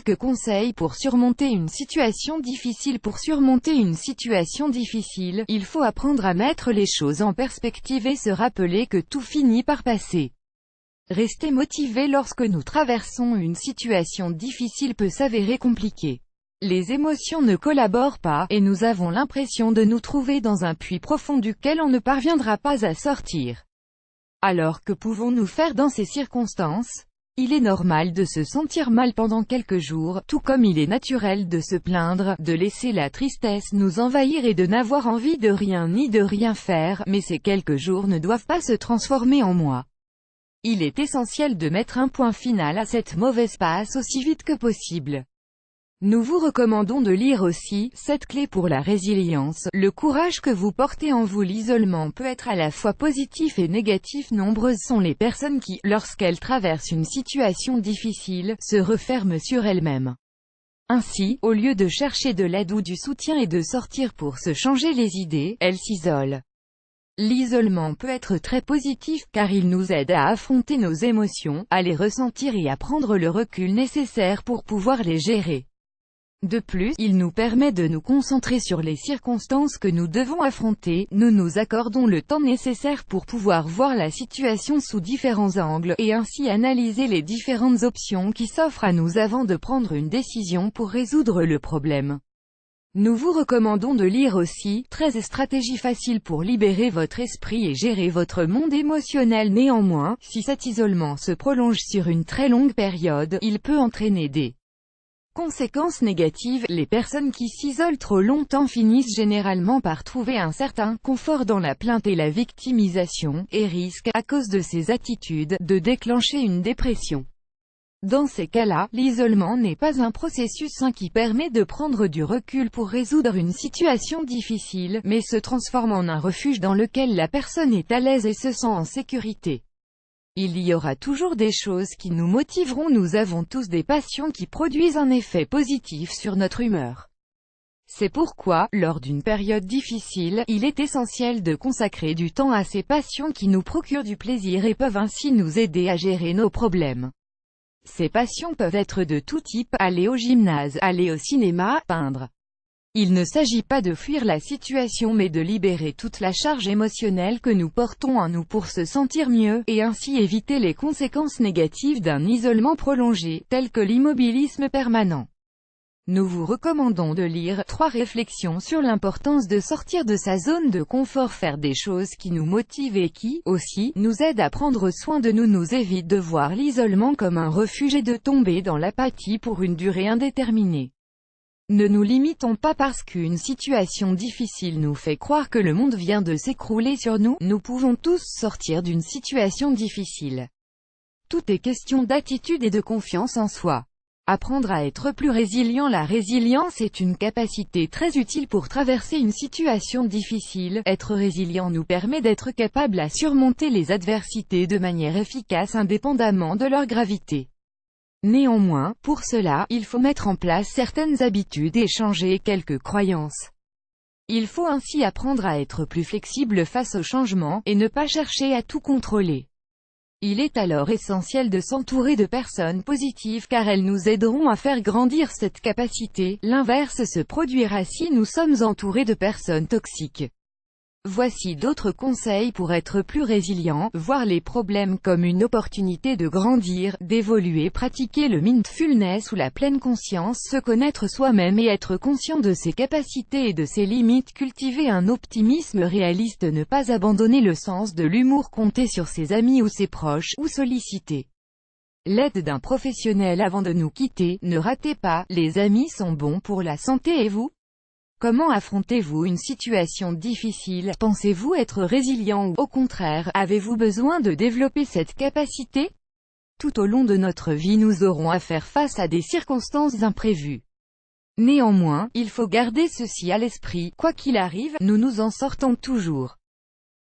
quelques conseils pour surmonter une situation difficile. Pour surmonter une situation difficile, il faut apprendre à mettre les choses en perspective et se rappeler que tout finit par passer. Rester motivé lorsque nous traversons une situation difficile peut s'avérer compliqué. Les émotions ne collaborent pas, et nous avons l'impression de nous trouver dans un puits profond duquel on ne parviendra pas à sortir. Alors que pouvons-nous faire dans ces circonstances? Il est normal de se sentir mal pendant quelques jours, tout comme il est naturel de se plaindre, de laisser la tristesse nous envahir et de n'avoir envie de rien ni de rien faire, mais ces quelques jours ne doivent pas se transformer en mois. Il est essentiel de mettre un point final à cette mauvaise passe aussi vite que possible. Nous vous recommandons de lire aussi « 7 clés pour la résilience », le courage que vous portez en vous. L'isolement peut être à la fois positif et négatif. Nombreuses sont les personnes qui, lorsqu'elles traversent une situation difficile, se referment sur elles-mêmes. Ainsi, au lieu de chercher de l'aide ou du soutien et de sortir pour se changer les idées, elles s'isolent. L'isolement peut être très positif, car il nous aide à affronter nos émotions, à les ressentir et à prendre le recul nécessaire pour pouvoir les gérer. De plus, il nous permet de nous concentrer sur les circonstances que nous devons affronter. Nous nous accordons le temps nécessaire pour pouvoir voir la situation sous différents angles, et ainsi analyser les différentes options qui s'offrent à nous avant de prendre une décision pour résoudre le problème. Nous vous recommandons de lire aussi « 13 stratégies faciles pour libérer votre esprit et gérer votre monde émotionnel ». Néanmoins, si cet isolement se prolonge sur une très longue période, il peut entraîner des conséquences négatives. Les personnes qui s'isolent trop longtemps finissent généralement par trouver un certain confort dans la plainte et la victimisation, et risquent, à cause de ces attitudes, de déclencher une dépression. Dans ces cas-là, l'isolement n'est pas un processus sain qui permet de prendre du recul pour résoudre une situation difficile, mais se transforme en un refuge dans lequel la personne est à l'aise et se sent en sécurité. Il y aura toujours des choses qui nous motiveront. Nous avons tous des passions qui produisent un effet positif sur notre humeur. C'est pourquoi, lors d'une période difficile, il est essentiel de consacrer du temps à ces passions qui nous procurent du plaisir et peuvent ainsi nous aider à gérer nos problèmes. Ces passions peuvent être de tout type: aller au gymnase, aller au cinéma, peindre. Il ne s'agit pas de fuir la situation mais de libérer toute la charge émotionnelle que nous portons en nous pour se sentir mieux, et ainsi éviter les conséquences négatives d'un isolement prolongé, telles que l'immobilisme permanent. Nous vous recommandons de lire « 3 réflexions sur l'importance de sortir de sa zone de confort », faire des choses qui nous motivent et qui, aussi, nous aident à prendre soin de nous. Nous évite de voir l'isolement comme un refuge et de tomber dans l'apathie pour une durée indéterminée. Ne nous limitons pas parce qu'une situation difficile nous fait croire que le monde vient de s'écrouler sur nous. Nous pouvons tous sortir d'une situation difficile. Tout est question d'attitude et de confiance en soi. Apprendre à être plus résilient. La résilience est une capacité très utile pour traverser une situation difficile. Être résilient nous permet d'être capable à surmonter les adversités de manière efficace indépendamment de leur gravité. Néanmoins, pour cela, il faut mettre en place certaines habitudes et changer quelques croyances. Il faut ainsi apprendre à être plus flexible face au changement, et ne pas chercher à tout contrôler. Il est alors essentiel de s'entourer de personnes positives car elles nous aideront à faire grandir cette capacité. L'inverse se produira si nous sommes entourés de personnes toxiques. Voici d'autres conseils pour être plus résilient: voir les problèmes comme une opportunité de grandir, d'évoluer, pratiquer le mindfulness ou la pleine conscience, se connaître soi-même et être conscient de ses capacités et de ses limites, cultiver un optimisme réaliste, ne pas abandonner le sens de l'humour, compter sur ses amis ou ses proches, ou solliciter l'aide d'un professionnel avant de nous quitter. Ne ratez pas, les amis sont bons pour la santé. Et vous? Comment affrontez-vous une situation difficile? Pensez-vous être résilient ou, au contraire, avez-vous besoin de développer cette capacité? Tout au long de notre vie nous aurons à faire face à des circonstances imprévues. Néanmoins, il faut garder ceci à l'esprit: quoi qu'il arrive, nous nous en sortons toujours.